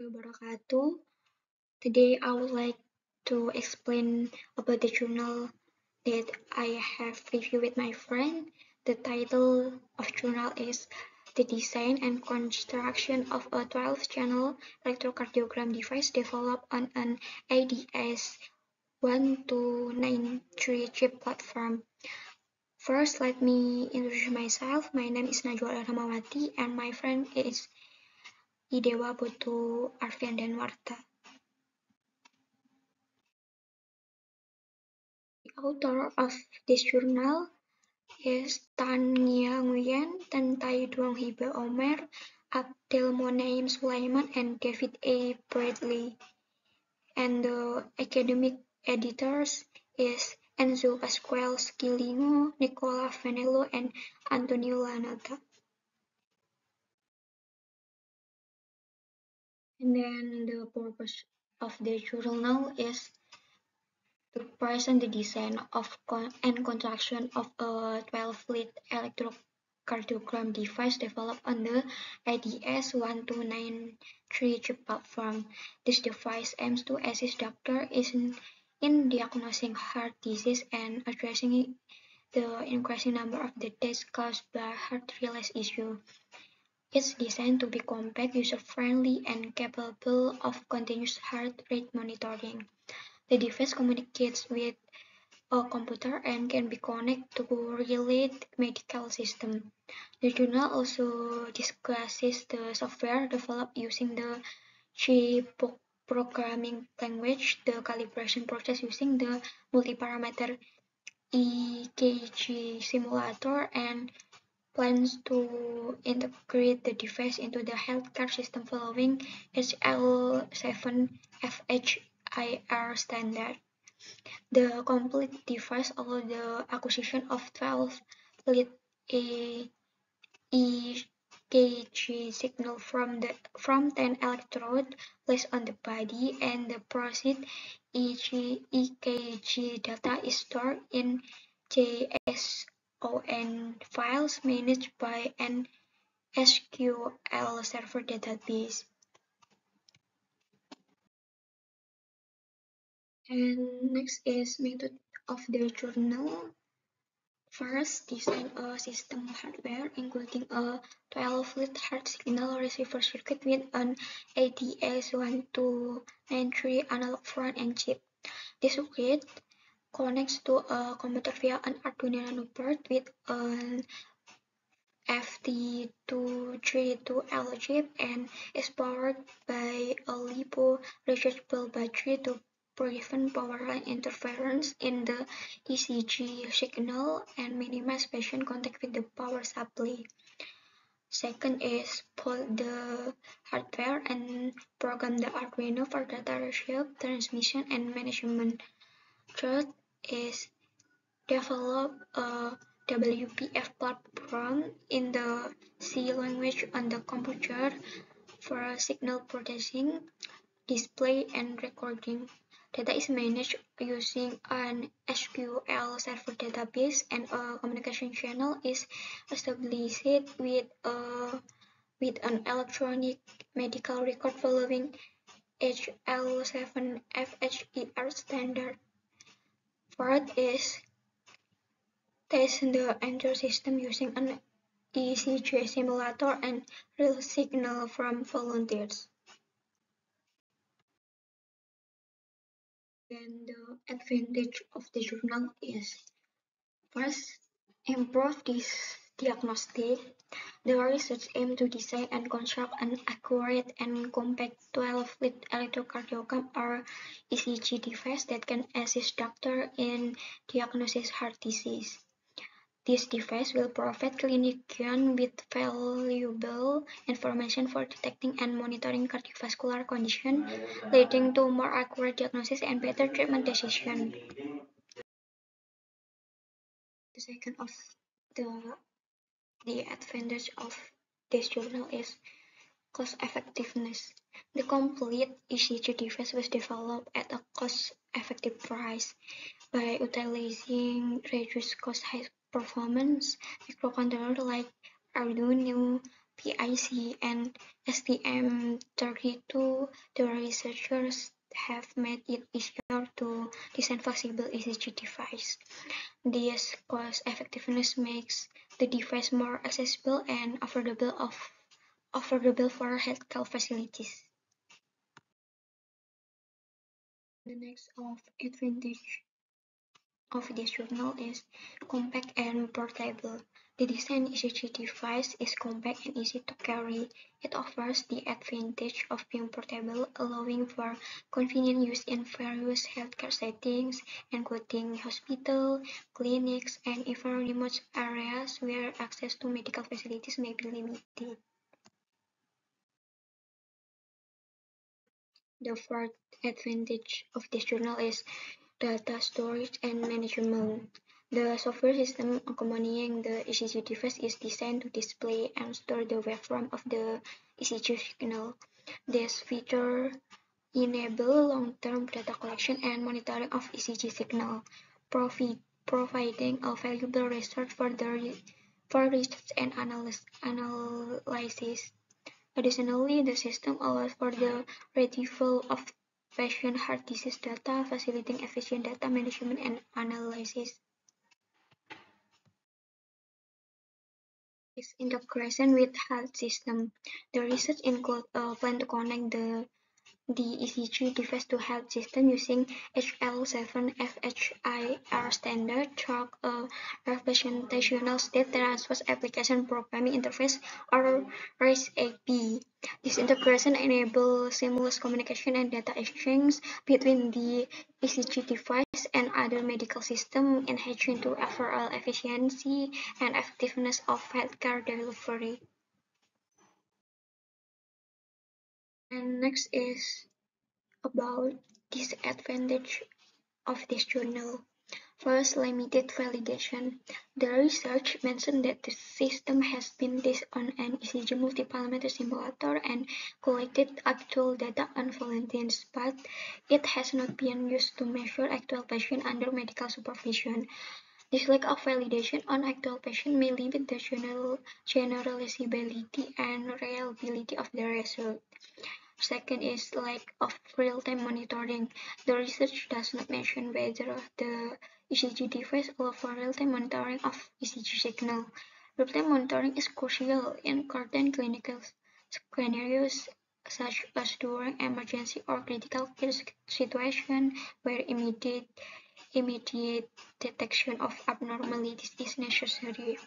Wabarakatuh. Today I would like to explain about the journal that I have reviewed with my friend. The title of journal is The Design and Construction of a 12-Channel Electrocardiogram Device Developed on an ADS 1293 chip platform. First, let me introduce myself. My name is Najwa Rahmawati and my friend is Idewa Putu Arfian Danwarta. The author of this journal is Tan Nghia Nguyen, Tan Tai Duong Hibe Omer, Abdelmoneim Sulaiman, and David A. Bradley. And the academic editors is Enzo Pasquale Scilingo, Nicola Fanello, and Antonio Lanata. And then the purpose of the journal is to present the design of and construction of a 12-lead electrocardiogram device developed on the ADS 1293 chip platform. This device aims to assist doctors in diagnosing heart disease and addressing the increasing number of the deaths caused by heart-related issues. It's designed to be compact, user-friendly, and capable of continuous heart rate monitoring. The device communicates with a computer and can be connected to related medical system. The journal also discusses the software developed using the C programming language, the calibration process using the multi-parameter EKG simulator, and plans to integrate the device into the healthcare system following HL7 FHIR standard. The complete device allows the acquisition of 12 lead EKG signal from 10 electrodes placed on the body, and the processed EKG data is stored in JSON files managed by an SQL Server database. And next is method of the journal. First, design a system hardware, including a 12-lead heart signal receiver circuit with an ADS1293 analog front-end chip. This circuit connects to a computer via an Arduino Nano board with an FT232L chip and is powered by a LiPo rechargeable battery to prevent power line interference in the ECG signal and minimize patient contact with the power supply. Second is boot the hardware and program the Arduino for data receipt, transmission, and management. Third is develop a WPF platform in the C language on the computer for signal processing, display, and recording. Data is managed using an SQL Server database, and a communication channel is established with an electronic medical record following HL7 FHIR standard. Fourth is test the entire system using an ECG simulator and real signal from volunteers. Then the advantage of the journal is first, improve this diagnostic. The research aims to design and construct an accurate and compact 12-lead electrocardiogram or ECG device that can assist doctors in diagnosis heart disease. This device will provide clinicians with valuable information for detecting and monitoring cardiovascular conditions, leading to more accurate diagnosis and better treatment decisions. The second of the advantage of this journal is cost effectiveness. The complete ECG device was developed at a cost-effective price by utilizing reduced cost high performance microcontrollers like Arduino, PIC, and STM32, the researchers have made it easier to design flexible ECG device. This cost effectiveness makes the device more accessible and affordable for healthcare facilities. The next advantage of this journal is compact and portable. The design ECG device is compact and easy to carry. It offers the advantage of being portable, allowing for convenient use in various healthcare settings, including hospital, clinics, and even remote areas where access to medical facilities may be limited. The fourth advantage of this journal is data storage and management. The software system accompanying the ECG device is designed to display and store the waveform of the ECG signal. This feature enables long-term data collection and monitoring of ECG signal, providing a valuable resource for research and analysis. Additionally, the system allows for the retrieval of patient heart disease data, facilitating efficient data management and analysis. This integration with health system. The research includes a plan to connect the ECG device to health system using HL7 FHIR standard, track a representational state transfer application programming interface, or REST-AP. This integration enables seamless communication and data exchange between the ECG device and other medical systems, enhancing the overall efficiency and effectiveness of healthcare delivery. And next is about disadvantage of this journal. First, limited validation. The research mentioned that the system has been based on an ECG multiparameter simulator and collected actual data on volunteers, but it has not been used to measure actual patients under medical supervision. This lack of validation on actual patients may limit the generalizability and reliability of the result. Second is lack of real-time monitoring. The research does not mention whether the ECG device allows for real-time monitoring of ECG signal. Real-time monitoring is crucial in certain clinical scenarios, such as during emergency or critical care situations where immediate detection of abnormalities is necessary.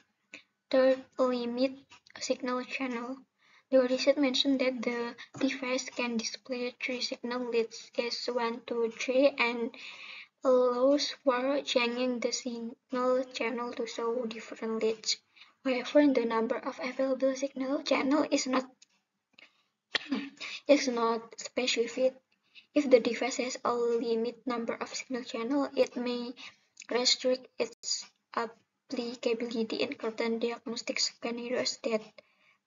Third, limit signal channel. The research mentioned that the device can display three signal leads S1, 2, 3, and allows for changing the signal channel to show different leads. However, the number of available signal channel is not specified. If the device has a limited number of signal channels, it may restrict its applicability in certain diagnostic scenarios that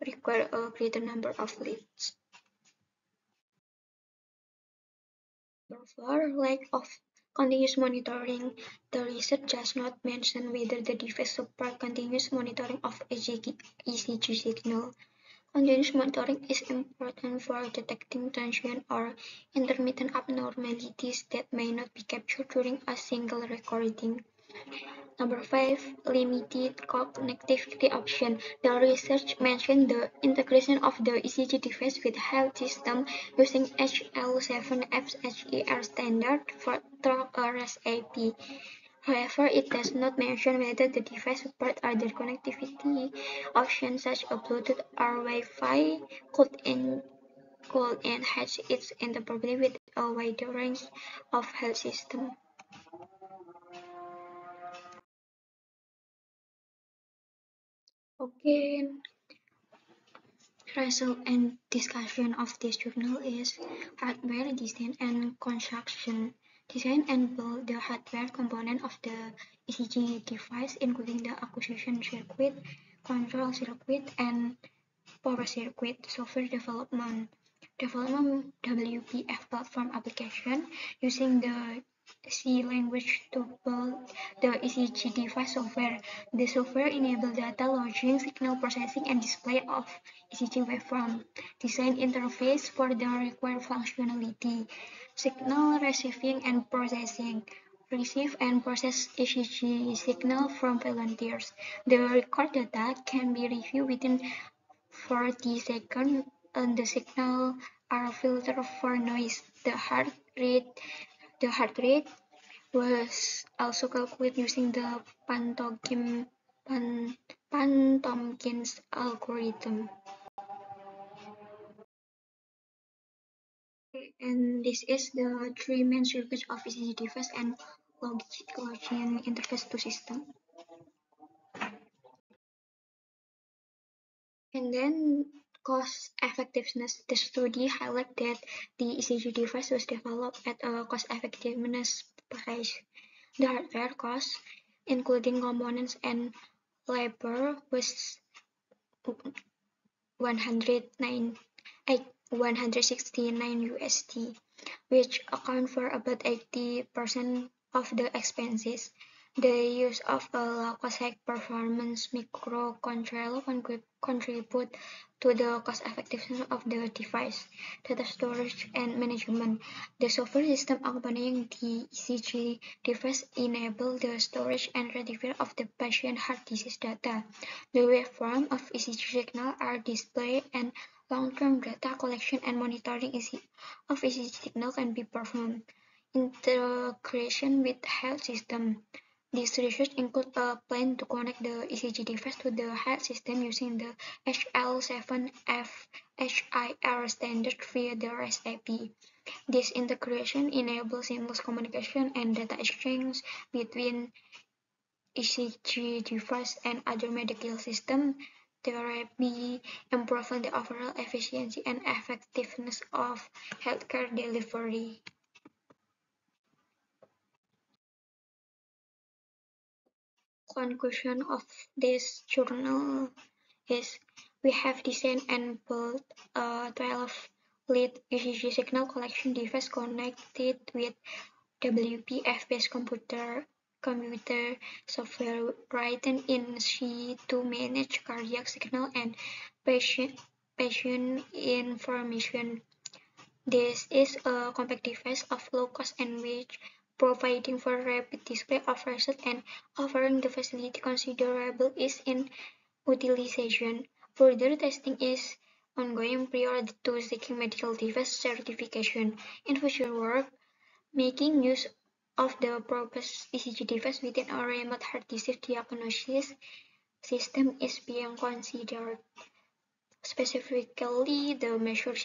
require a greater number of leads. Number 4, lack of continuous monitoring. The research does not mention whether the device supports continuous monitoring of ECG signal. Continuous monitoring is important for detecting transient or intermittent abnormalities that may not be captured during a single recording. Number 5, limited connectivity option. The research mentioned the integration of the ECG device with health system using HL7 FHIR standard for through REST-AP. However, it does not mention whether the device supports other connectivity options such as Bluetooth or Wi-Fi could enhance its interoperability with a wider range of health systems. Okay, result and discussion of this journal is hardware design and construction. Design and build the hardware component of the ECG device, including the acquisition circuit, control circuit, and power circuit. Software development WPF platform application using the C language to build the ECG device software. The software enables data logging, signal processing, and display of ECG waveform. Design interface for the required functionality. Signal receiving and processing. Receive and process ECG signal from volunteers. The record data can be reviewed within 40 seconds, and the signal are filtered for noise. The heart rate was also calculated using the Pan-Tompkins algorithm. And this is the three main circuits of ECG device and logging interface to system. And then cost effectiveness. The study highlighted that the ECG device was developed at a cost effectiveness price. The hardware cost, including components and labor, was 169 USD, which account for about 80% of the expenses. The use of a low-cost high-performance microcontroller contribute to the cost-effectiveness of the device. Data storage and management. The software system accompanying the ECG device enable the storage and retrieval of the patient heart disease data. The waveform of ECG signal are displayed, and long-term data collection and monitoring of ECG signal can be performed. Integration with health system. This research includes a plan to connect the ECG device to the health system using the HL7F-HIR standard via the REST API. This integration enables seamless communication and data exchange between ECG device and other medical systems, thereby improving the overall efficiency and effectiveness of healthcare delivery. Conclusion of this journal is we have designed and built a 12-lead ECG signal collection device connected with WPF-based computer software written in C to manage cardiac signal and patient information. This is a compact device of low cost and weight, providing for rapid display of results and offering the facility considerable ease in utilization. Further testing is ongoing prior to seeking medical device certification. In future work, making use of the proposed ECG device within a remote heart disease diagnosis system is being considered. Specifically, the measured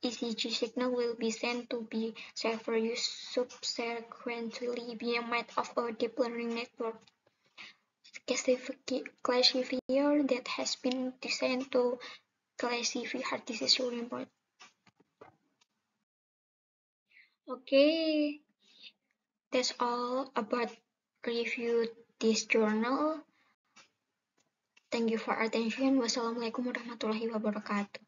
ECG signal will be sent to be safer use subsequently being made of a deep learning network classifier that has been designed to classify heart disease report. Okay, that's all about review this journal. Thank you for attention. Wassalamualaikum warahmatullahi wabarakatuh.